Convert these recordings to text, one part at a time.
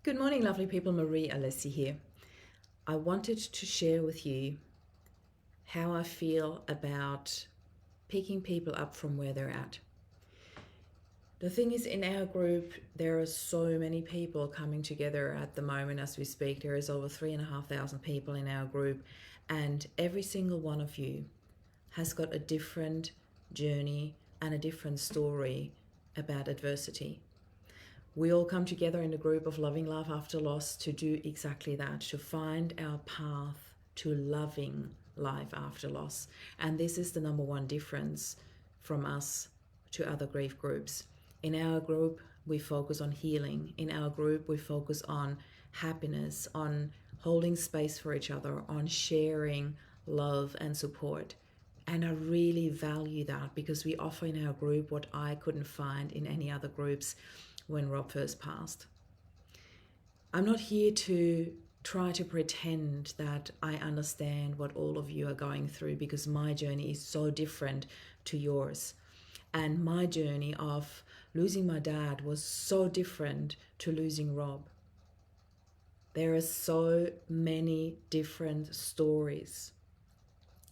Good morning, lovely people. Marie Alessi here. I wanted to share with you how I feel about picking people up from where they're at. The thing is, in our group, there are so many people coming together at the moment as we speak. There is over 3,500 people in our group, and every single one of you has got a different journey and a different story about adversity. We all come together in a group of Loving Life After Loss to do exactly that, to find our path to loving life after loss. And this is the number one difference from us to other grief groups. In our group, we focus on healing. In our group, we focus on happiness, on holding space for each other, on sharing love and support. And I really value that because we offer in our group what I couldn't find in any other groups when Rob first passed. I'm not here to try to pretend that I understand what all of you are going through because my journey is so different to yours. And my journey of losing my dad was so different to losing Rob. There are so many different stories.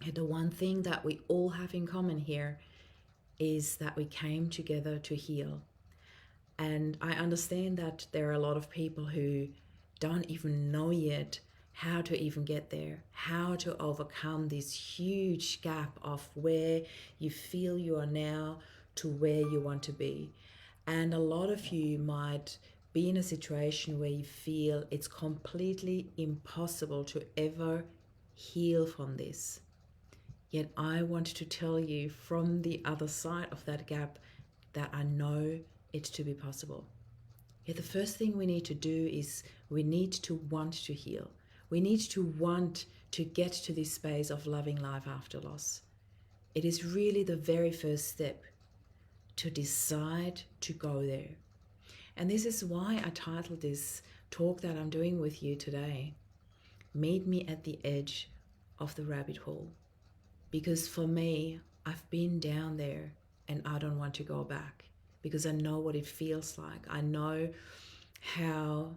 And the one thing that we all have in common here is that we came together to heal. And I understand that there are a lot of people who don't even know yet how to even get there, how to overcome this huge gap of where you feel you are now to where you want to be. And a lot of you might be in a situation where you feel it's completely impossible to ever heal from this. Yet I want to tell you from the other side of that gap that I know it to be possible. Yet the first thing we need to do is we need to want to heal. We need to want to get to this space of loving life after loss. It is really the very first step to decide to go there. And this is why I titled this talk that I'm doing with you today, Meet Me at the Edge of the Rabbit Hole. Because for me, I've been down there and I don't want to go back because I know what it feels like. I know how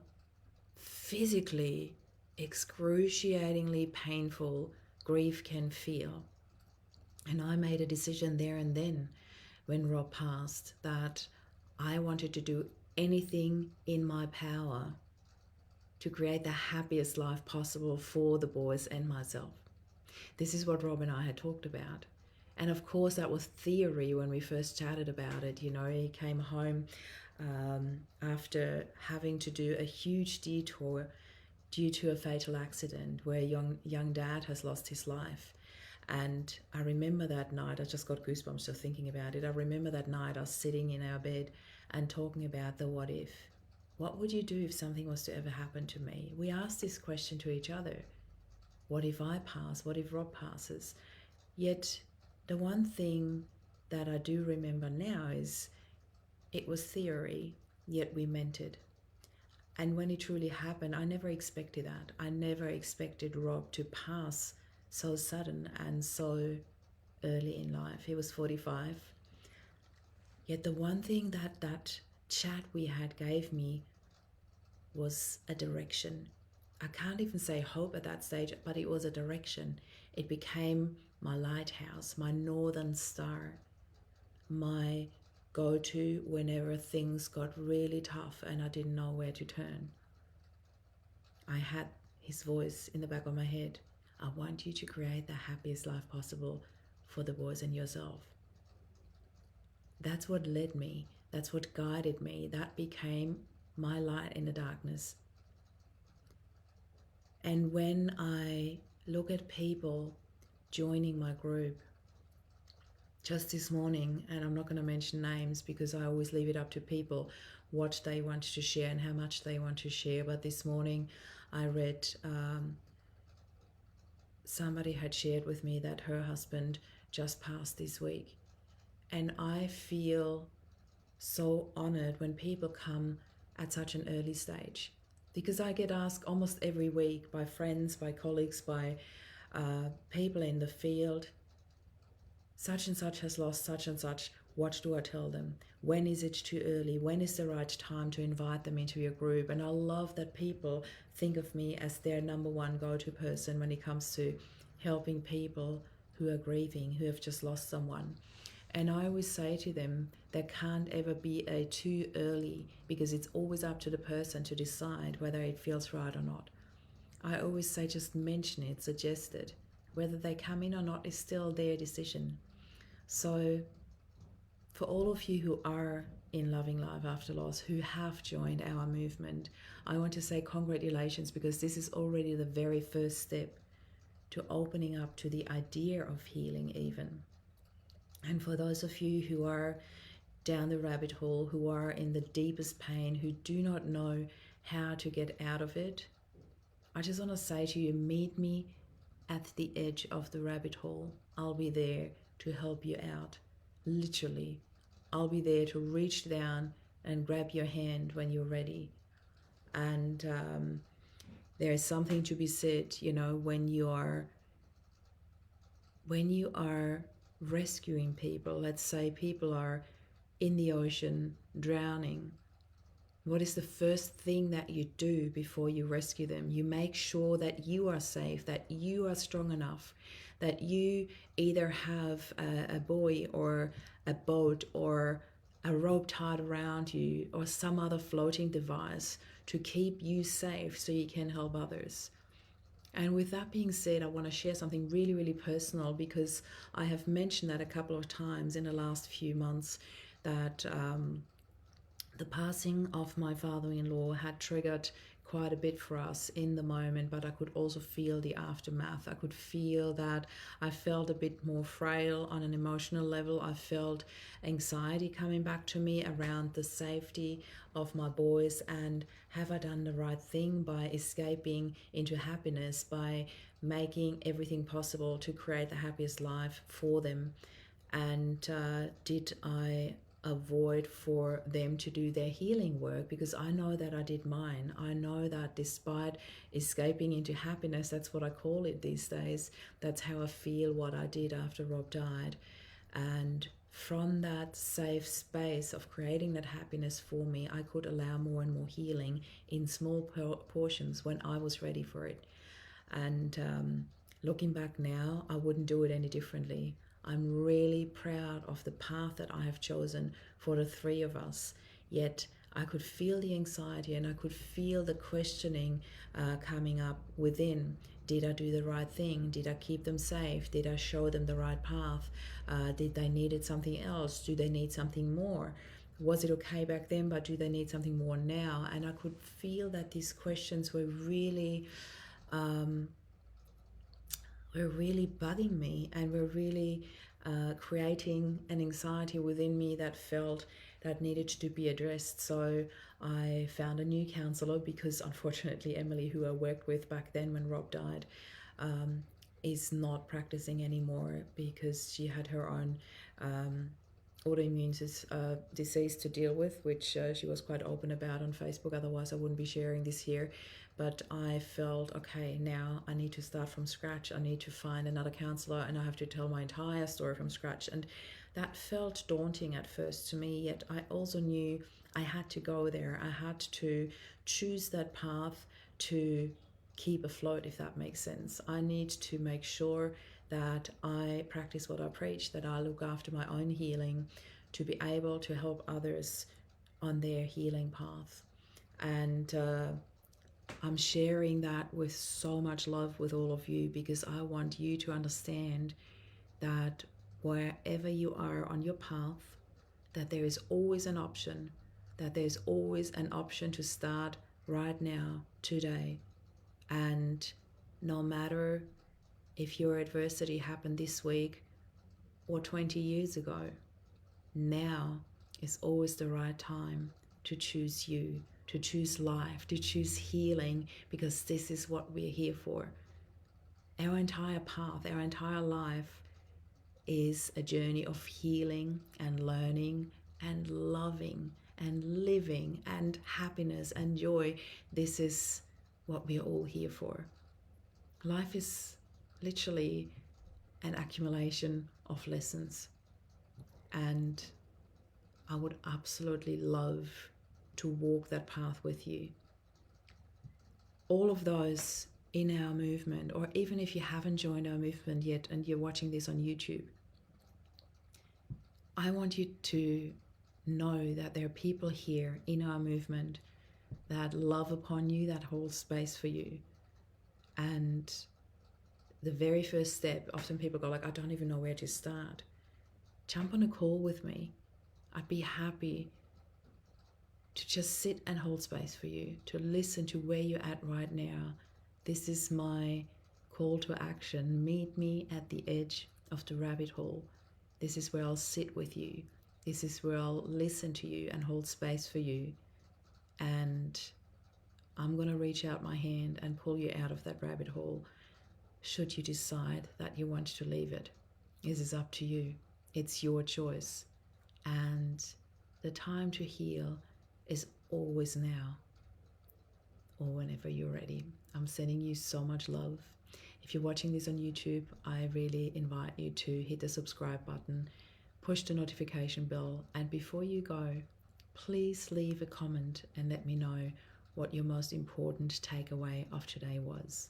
physically excruciatingly painful grief can feel. And I made a decision there and then when Rob passed that I wanted to do anything in my power to create the happiest life possible for the boys and myself. This is what Rob and I had talked about. And of course, that was theory when we first chatted about it. You know, he came home after having to do a huge detour due to a fatal accident where young dad has lost his life. And I remember that night, I just got goosebumps just thinking about it. I remember that night us sitting in our bed and talking about the what if. What would you do if something was to ever happen to me? We asked this question to each other. What if I pass? What if Rob passes? Yet the one thing that I do remember now is it was theory, yet we meant it. And when it truly happened, I never expected that. I never expected Rob to pass so sudden and so early in life. He was 45. Yet the one thing that chat we had gave me was a direction. I can't even say hope at that stage, but it was a direction. It became my lighthouse, my northern star, my go-to whenever things got really tough and I didn't know where to turn. I had his voice in the back of my head. I want you to create the happiest life possible for the boys and yourself. That's what led me. That's what guided me. That became my light in the darkness. And when I look at people joining my group, just this morning, and I'm not going to mention names because I always leave it up to people what they want to share and how much they want to share. But this morning I read somebody had shared with me that her husband just passed this week. And I feel so honored when people come at such an early stage, because I get asked almost every week by friends, by colleagues, by people in the field, such and such has lost such and such. What do I tell them? When is it too early? When is the right time to invite them into your group? And I love that people think of me as their number one go-to person when it comes to helping people who are grieving, who have just lost someone. And I always say to them, there can't ever be a too early, because it's always up to the person to decide whether it feels right or not. I always say just mention it, suggest it. Whether they come in or not is still their decision. So for all of you who are in Loving Life After Loss, who have joined our movement, I want to say congratulations, because this is already the very first step to opening up to the idea of healing even. And for those of you who are down the rabbit hole, who are in the deepest pain, who do not know how to get out of it, I just want to say to you, meet me at the edge of the rabbit hole. I'll be there to help you out. Literally, I'll be there to reach down and grab your hand when you're ready. And there is something to be said, when you are rescuing people. Let's say people are in the ocean drowning. What is the first thing that you do before you rescue them? You make sure that you are safe, that you are strong enough, that you either have a buoy or a boat or a rope tied around you or some other floating device to keep you safe so you can help others. And with that being said, I want to share something really, really personal, because I have mentioned that a couple of times in the last few months, that the passing of my father-in-law had triggered quite a bit for us in the moment, but I could also feel the aftermath. I could feel that I felt a bit more frail on an emotional level. I felt anxiety coming back to me around the safety of my boys, and have I done the right thing by escaping into happiness, by making everything possible to create the happiest life for them? And did I avoid for them to do their healing work? Because I know that I did mine. I know that despite escaping into happiness, that's what I call it these days, that's how I feel what I did after Rob died. And from that safe space of creating that happiness for me, I could allow more and more healing in small portions when I was ready for it. And looking back now, I wouldn't do it any differently. I'm really proud of the path that I have chosen for the three of us. Yet I could feel the anxiety and I could feel the questioning coming up within. Did I do the right thing? Did I keep them safe? Did I show them the right path? Did they needed something else? Do they need something more? Was it okay back then, but do they need something more now? And I could feel that these questions were really bugging me, and were really creating an anxiety within me that felt that needed to be addressed. So I found a new counselor, because unfortunately Emily, who I worked with back then when Rob died, is not practicing anymore, because she had her own autoimmune disease to deal with, which she was quite open about on Facebook. Otherwise I wouldn't be sharing this here. But I felt, okay, now I need to start from scratch. I need to find another counselor, and I have to tell my entire story from scratch. And that felt daunting at first to me, yet I also knew I had to go there. I had to choose that path to keep afloat, if that makes sense. I need to make sure that I practice what I preach, that I look after my own healing to be able to help others on their healing path. And I'm sharing that with so much love with all of you, because I want you to understand that wherever you are on your path, that there is always an option, to start right now, today. And no matter if your adversity happened this week or 20 years ago, now is always the right time to choose you, to choose life, to choose healing, because this is what we're here for. Our entire path, our entire life is a journey of healing and learning and loving and living and happiness and joy. This is what we're all here for. Life is literally an accumulation of lessons. And I would absolutely love to walk that path with you. All of those in our movement, or even if you haven't joined our movement yet and you're watching this on YouTube, I want you to know that there are people here in our movement that love upon you, that hold space for you. And the very first step, often people go like, I don't even know where to start. Jump on a call with me. I'd be happy to just sit and hold space for you, to listen to where you're at right now. This is my call to action. Meet me at the edge of the rabbit hole. This is where I'll sit with you. This is where I'll listen to you and hold space for you. And I'm going to reach out my hand and pull you out of that rabbit hole should you decide that you want to leave it. This is up to you. It's your choice. And the time to heal is always now, or whenever you're ready. I'm sending you so much love. If you're watching this on YouTube, I really invite you to hit the subscribe button, push the notification bell, and before you go, please leave a comment and let me know what your most important takeaway of today was.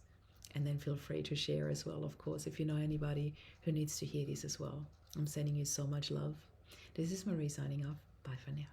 And then feel free to share as well, of course, if you know anybody who needs to hear this as well. I'm sending you so much love. This is Marie signing off. Bye for now.